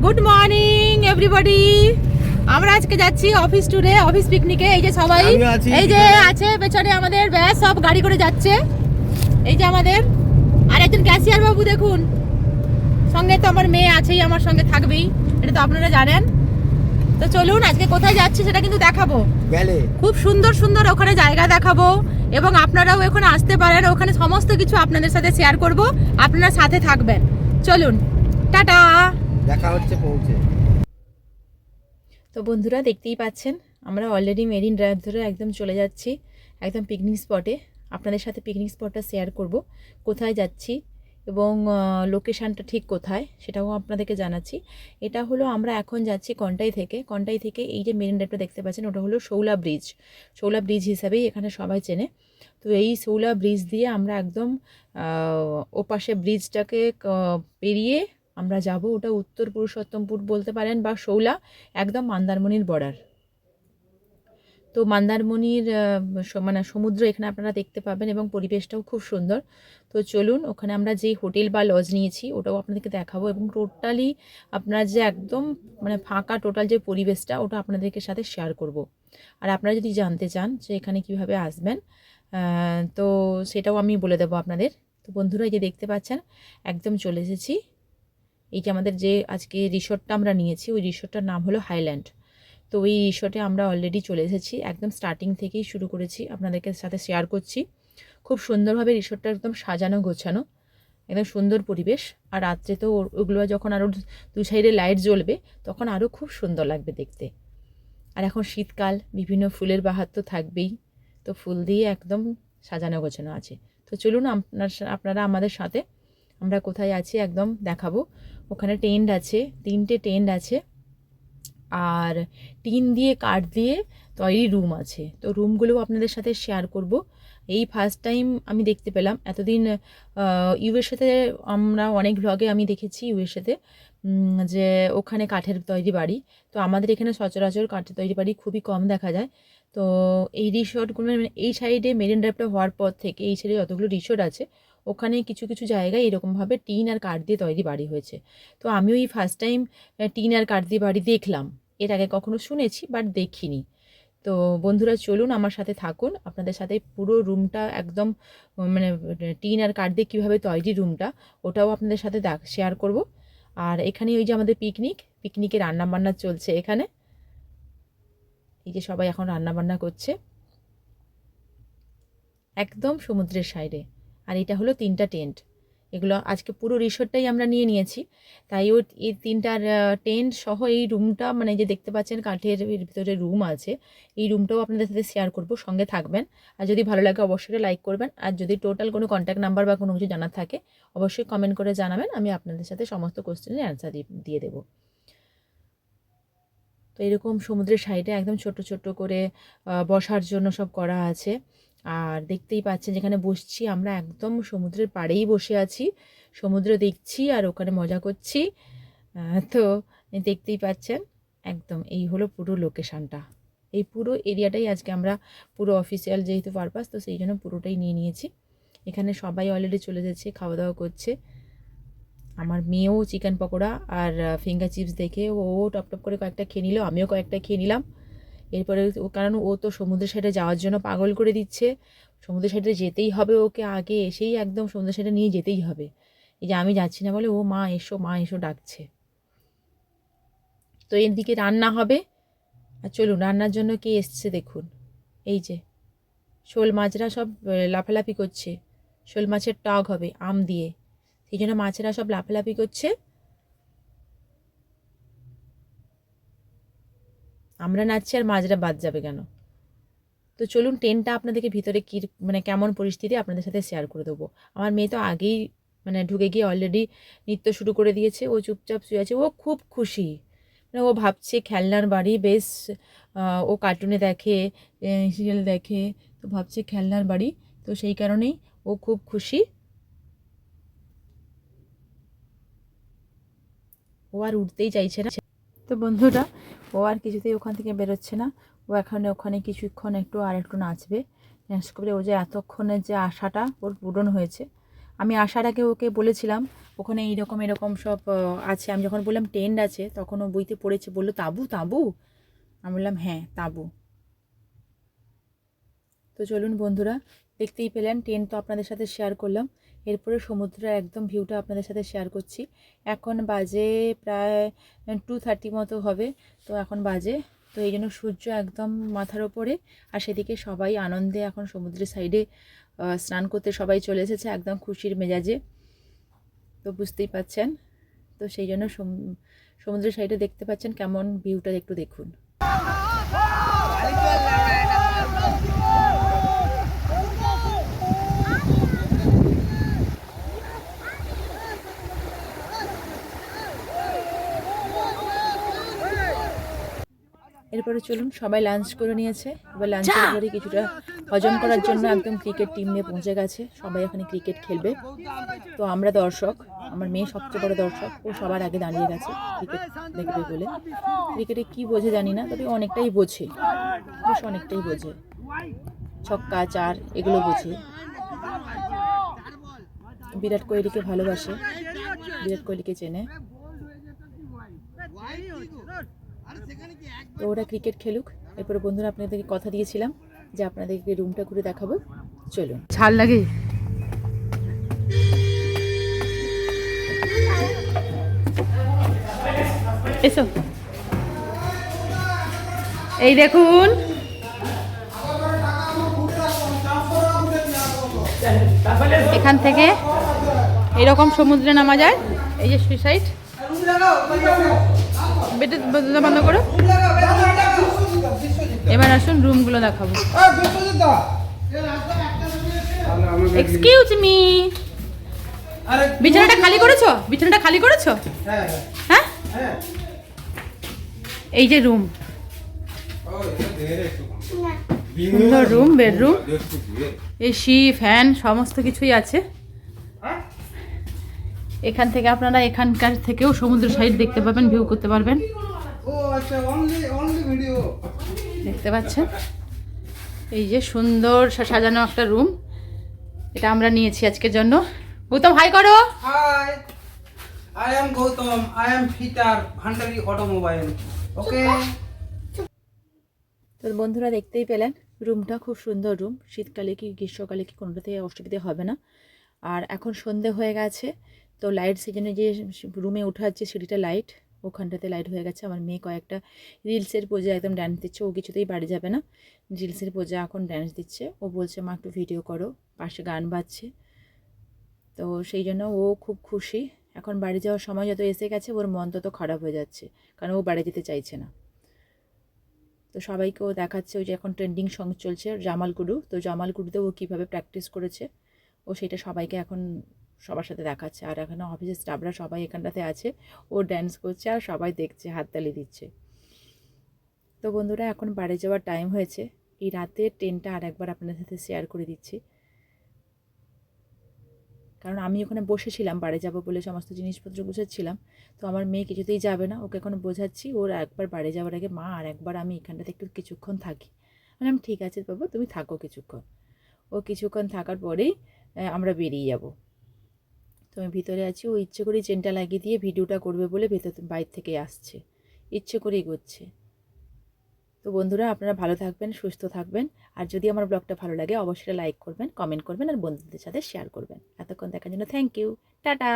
Good morning everybody. আমরা আজকে যাচ্ছি অফিস ট্যুরে, অফিস পিকনিকে। এই যে সবাই, এই যে আছে পেছনে আমাদের ব্যাস সব গাড়ি করে যাচ্ছে। এই যে আমাদের আর একজন ক্যাশিয়ার বাবু দেখুন, সঙ্গে তো আমার মেয়ে আছেই, আমার সঙ্গে থাকবেই, এটা তো আপনারা জানেন। তো চলুন আজকে কোথায় যাচ্ছি সেটা কিন্তু দেখাবো। খুব সুন্দর সুন্দর ওখানে জায়গা দেখাবো এবং আপনারাও ওখানে আসতে পারেন। ওখানে সমস্ত কিছু আপনাদের সাথে শেয়ার করব, আপনারা সাথে থাকবেন। চলুন, টাটা, দেখা হচ্ছে পৌঁছে। তো বন্ধুরা দেখতেই পাচ্ছেন আমরা অলরেডি মেরিন ড্রাইভ ধরে একদম চলে যাচ্ছি একদম পিকনিক স্পটে। আপনাদের সাথে পিকনিক স্পটটা শেয়ার করব, কোথায় যাচ্ছি এবং লোকেশানটা ঠিক কোথায় সেটাও আপনাদেরকে জানাচ্ছি। এটা হলো আমরা এখন যাচ্ছি কন্টাই থেকে এই যে মেরিন ড্রাইভটা দেখতে পাচ্ছেন ওটা হলো শৌলা ব্রিজ হিসাবেই এখানে সবাই চেনে। তো এই শৌলা ব্রিজ দিয়ে আমরা একদম ওপাশে ব্রিজটাকে পেরিয়ে আমরা যাব, ওটা উত্তর পুরুষোত্তমপুর বলতে পারেন বা শৌলা, একদম মন্দারমণির বর্ডার। তো মন্দারমণির মানে সমুদ্র এখানে আপনারা দেখতে পাবেন এবং পরিবেশটাও খুব সুন্দর। তো চলুন, ওখানে আমরা যে হোটেল বা লজ নিয়েছি ওটাও আপনাদেরকে দেখাবো এবং টোটালি আপনার যে একদম মানে ফাঁকা টোটাল যে পরিবেশটা ওটা আপনাদেরকে সাথে শেয়ার করব। আর আপনারা যদি জানতে চান যে এখানে কিভাবে আসবেন তো সেটাও আমি বলে দেবো আপনাদের। তো বন্ধুরা এই যে দেখতে পাচ্ছেন একদম চলে এসেছি। এই যে আমাদের যে আজকে রিসোর্টটা আমরা নিয়েছি ওই রিসোর্টটার নাম হলো হাইল্যান্ড। তো ওই রিসোর্টে আমরা অলরেডি চলে এসেছি, একদম স্টার্টিং থেকেই শুরু করেছি, আপনাদেরকে সাথে শেয়ার করছি। খুব সুন্দরভাবে রিসোর্টটা একদম সাজানো গোছানো, একদম সুন্দর পরিবেশ। আর রাত্রে তো ওগুলো যখন আরও দু সাইডে লাইট জ্বলবে তখন আরও খুব সুন্দর লাগবে দেখতে। আর এখন শীতকাল, বিভিন্ন ফুলের বাহার তো থাকবেই, তো ফুল দিয়ে একদম সাজানো গোছানো আছে। তো চলুন আপনারা আমাদের সাথে, আমরা কোথায় আছি একদম দেখাবো। ওখানে টেন্ট আছে, 3টে টেন্ট আছে আর টিন দিয়ে কাঠ দিয়ে তৈরি রুম আছে। তো রুমগুলোও আপনাদের সাথে শেয়ার করব। এই ফার্স্ট টাইম আমি দেখতে পেলাম, এতদিন ইউএসএতে আমরা অনেক ভ্লগে আমি দেখেছি ইউএসএতে যে ওখানে কাঠের তৈরি বাড়ি। তো আমাদের এখানে সচরাচর কাঠের তৈরি বাড়ি খুবই কম দেখা যায়। তো এই রিসোর্টগুলো মানে এই সাইডে মেরিন ড্রাইভটা হওয়ার পর থেকে এই সাইডে যতগুলো রিসোর্ট আছে ওখানে কিছু কিছু জায়গায় এরকমভাবে টিন আর কাঠ দিয়ে তৈরি বাড়ি হয়েছে। তো আমিও এই ফার্স্ট টাইম টিন আর কাঠ দিয়ে বাড়ি দেখলাম, এর আগে কখনো শুনেছি বাট দেখিনি। তো বন্ধুরা চলুন আমার সাথে থাকুন, আপনাদের সাথে পুরো রুমটা একদম মানে টিন আর কাঠ দিয়ে কীভাবে তৈরি রুমটা ওটাও আপনাদের সাথে শেয়ার করব। আর এখানে ওই যে আমাদের পিকনিকে রান্নাবান্না চলছে এখানে, এই যে সবাই এখন রান্নাবান্না করছে একদম সমুদ্রের সাইডে। আর এটা হলো 3টা টেন্ট, এগুলো আজকে পুরো রিসোর্টটাই আমরা নিয়েছি। তাই এই 3টার টেন্ট সহ এই রুমটা মানে যে দেখতে পাচ্ছেন কাঠের ভিতরে রুম আছে, এই রুমটাও আপনাদের সাথে শেয়ার করব, সঙ্গে থাকবেন। আর যদি ভালো লাগে অবশ্যই লাইক করবেন, আর যদি টোটাল কোনো কন্ট্যাক্ট নাম্বার বা কোনো কিছু জানার থাকে অবশ্যই কমেন্ট করে জানাবেন, আমি আপনাদের সাথে সমস্ত কোশ্চেনের অ্যান্সার দিয়ে দেবো। তো এরকম সমুদ্রের সাইডে একদম ছোট ছোট করে বসার জন্য সব করা আছে। আর দেখতেই পাচ্ছেন যেখানে বসছি আমরা একদম সমুদ্রের পাড়েই বসে আছি, সমুদ্র দেখছি আর ওখানে মজা করছি। তো দেখতেই পাচ্ছেন একদম এই হলো পুরো লোকেশানটা। এই পুরো এরিয়াটাই আজকে আমরা পুরো অফিসিয়াল যেহেতু পারপাস, তো সেই জন্য পুরোটাই নিয়ে নিয়েছি। এখানে সবাই অলরেডি চলে যাচ্ছে, খাওয়া দাওয়া করছে। আমার মেয়েও চিকেন পকোড়া আর ফিঙ্গার চিপস দেখে ও টপ টপ করে কয়েকটা খেয়ে নিল, আমিও কয়েকটা খেয়ে নিলাম। এরপরে কারণ ও তো সমুদ্রের সাইডে যাওয়ার জন্য পাগল করে দিচ্ছে, সমুদ্রের সাইডে যেতেই হবে ওকে, আগে এসেই একদম সমুদ্রের সাইডে নিয়ে যেতেই হবে। এই যে আমি যাচ্ছি না বলে ও মা এসো ডাকছে। তো এর দিকে রান্না হবে। আর চলুন রান্নার জন্য কে এসছে দেখুন, এই যে শোল মাছরা সব লাফালাফি করছে, শোল মাছের টক হবে আম দিয়ে, সেই জন্য মাছেরা সব লাফালাফি করছে। আমরা নাচছি আর মাছরা বাদ যাবে কেন। তো চলুন টেন্টটা আপনাদেরকে ভিতরে কী মানে কেমন পরিস্থিতি আপনাদের সাথে শেয়ার করে দেবো। আমার মেয়ে তো আগেই মানে ঢুকে গিয়ে অলরেডি নৃত্য শুরু করে দিয়েছে, ও চুপচাপ শুয়ে আছে, ও খুব খুশি। মানে ও ভাবছে খেলনার বাড়ি, বেশ ও কার্টুনে দেখে, সিরিয়াল দেখে, তো ভাবছে খেলনার বাড়ি, তো সেই কারণেই ও খুব খুশি। ও আর উঠতেই চাইছে না। তো বন্ধুরা ও আর কিছুতেই ওখান থেকে বেরোচ্ছে না, ও ওখানে কিছুক্ষণ একটু নাচবে, ডান্স করবে। ও যে এতক্ষণের যে আশাটা ওর পূরণ হয়েছে। আমি আসার আগে ওকে বলেছিলাম ওখানে এইরকম এরকম সব আছে। আমি যখন বললাম টেন্ট আছে তখন ও বইতে পড়েছে, বললো তাঁবু তাঁবু। আমি বললাম হ্যাঁ তাঁবু। তো চলুন বন্ধুরা, দেখতেই পেলেন টেন্ট তো আপনাদের সাথে শেয়ার করলাম। এরপরে সমুদ্রের একদম ভিউটা আপনাদের সাথে শেয়ার করছি। এখন বাজে প্রায় 2:30 মতো হবে। তো এখন বাজে, তো এই জন্য সূর্য একদম মাথার ওপরে, আর সেদিকে সবাই আনন্দে এখন সমুদ্রের সাইডে স্নান করতে সবাই চলে এসেছে একদম খুশির মেজাজে। তো বুঝতেই পাচ্ছেন, তো সেই জন্য সমুদ্রের সাইডে দেখতে পাচ্ছেন কেমন ভিউটা একটু দেখুন। এরপরে চলুন, সবাই লাঞ্চ করে নিয়েছে। এবার লাঞ্চের পরে কিছুটা হজম করার জন্য একদম ক্রিকেট টিম নিয়ে পৌঁছে গেছে। সবাই এখানে ক্রিকেট খেলবে। তো আমরা দর্শক, আমার মেয়ে সবচেয়ে বড় দর্শক, ও সবার আগে দাঁড়িয়ে গেছে ক্রিকেট দেখবে বলে। ক্রিকেটে কি বোঝে জানি না, তবে অনেকটাই বোঝে, বেশ অনেকটাই বোঝে। ছক্কা চার এগুলো বোঝে। বিরাট কোহলিকে ভালোবাসে, বিরাট কোহলিকে চেনে। তো ওরা ক্রিকেট খেলুক। এরপরে বন্ধুরা আপনাদেরকে কথা দিয়েছিলাম যে আপনাদেরকে রুমটা ঘুরে দেখাবো। চলুন। ঝাল লাগে, এসো। এই দেখুন, এখান থেকে এরকম সমুদ্রে নামা যায়। এই যে সুইসাইড, বেটে বন্ধ করো। এবার আসুন রুমগুলো দেখাবো। এক্সকিউজ মি, বিছানাটা খালি করেছো? বিছানাটা খালি করেছো? হ্যাঁ, এই যে রুম, সুন্দর রুম, বেডরুম, এসি, ফ্যান সমস্ত কিছুই আছে। এখান থেকে আপনারা এখানকার থেকেও সমুদ্র সাইড দেখতে পাবেন, ভিউ করতে পারবেন। দেখতে পাচ্ছেন এই যে সুন্দর সাজানো একটা রুম, এটা আমরা নিয়েছি আজকের জন্য। গৌতম হাই করো। Hi, I am Gautam, I am fitter, Bhandari automobile. Okay. তো বন্ধুরা দেখতেই পেলেন রুমটা খুব সুন্দর রুম, শীতকালে কি গ্রীষ্মকালে কি কোনোটাতে অসুবিধে হবে না। আর এখন সন্ধে হয়ে গেছে, তো লাইট সেজন্য যে রুমে ওঠা হচ্ছে সিঁড়িটা লাইট, ওখানটাতে লাইট হয়ে গেছে। আমার মেয়ে কয়েকটা রিলসের পোজে একদম ড্যান্স দিচ্ছে, ও কিছুতেই বাড়ি যাবে না, রিলসের পোজে এখন ড্যান্স দিচ্ছে। ও বলছে মা একটু ভিডিও করো, পাশে গান বাজছে। তো সেই জন্য ও খুব খুশি। এখন বাড়ি যাওয়ার সময় যত এসে গেছে ওর মন তত খারাপ হয়ে যাচ্ছে, কারণ ও বাড়ি যেতে চাইছে না। তো সবাইকেও দেখাচ্ছে, ওই যে এখন ট্রেন্ডিং সং চলছে জামালগুরু, তো জামালগুরুতে ও কীভাবে প্র্যাকটিস করেছে ও সেটা সবাইকে এখন সবার সাথে দেখাচ্ছে। আর এখানে অফিসের স্টাফরা সবাই এখানটাতে আছে, ও ড্যান্স করছে আর সবাই দেখছে, হাততালি দিচ্ছে। তো বন্ধুরা এখন বাড়ি যাওয়ার টাইম হয়েছে। এই রাতের ট্রেনটা আর একবার আপনাদের সাথে শেয়ার করে দিচ্ছি, কারণ আমি ওখানে বসেছিলাম বাড়ি যাবো বলে, সমস্ত জিনিসপত্র গুছাচ্ছিলাম। তো আমার মেয়ে কিছুতেই যাবে না, ওকে এখন বোঝাচ্ছি ওর একবার বাড়ি যাওয়ার আগে মা আর একবার আমি এখানটাতে একটু কিছুক্ষণ থাকি। বললাম ঠিক আছে বাবু তুমি থাকো কিছুক্ষণ। ও কিছুক্ষণ থাকার পরেই আমরা বেরিয়ে যাব। তো আমি ভিতরে আছি, ও ইচ্ছে করেই চেনটা লাগিয়ে দিয়ে ভিডিওটা করবে বলে বাইরে থেকে আসছে, ইচ্ছে করেই করছে। তো বন্ধুরা আপনারা ভালো থাকবেন, সুস্থ থাকবেন। আর যদি আমার ব্লগটা ভালো লাগে অবশ্যই লাইক করবেন, কমেন্ট করবেন আর বন্ধুদের সাথে শেয়ার করবেন। এতক্ষণ দেখার জন্য থ্যাংক ইউ, টাটা।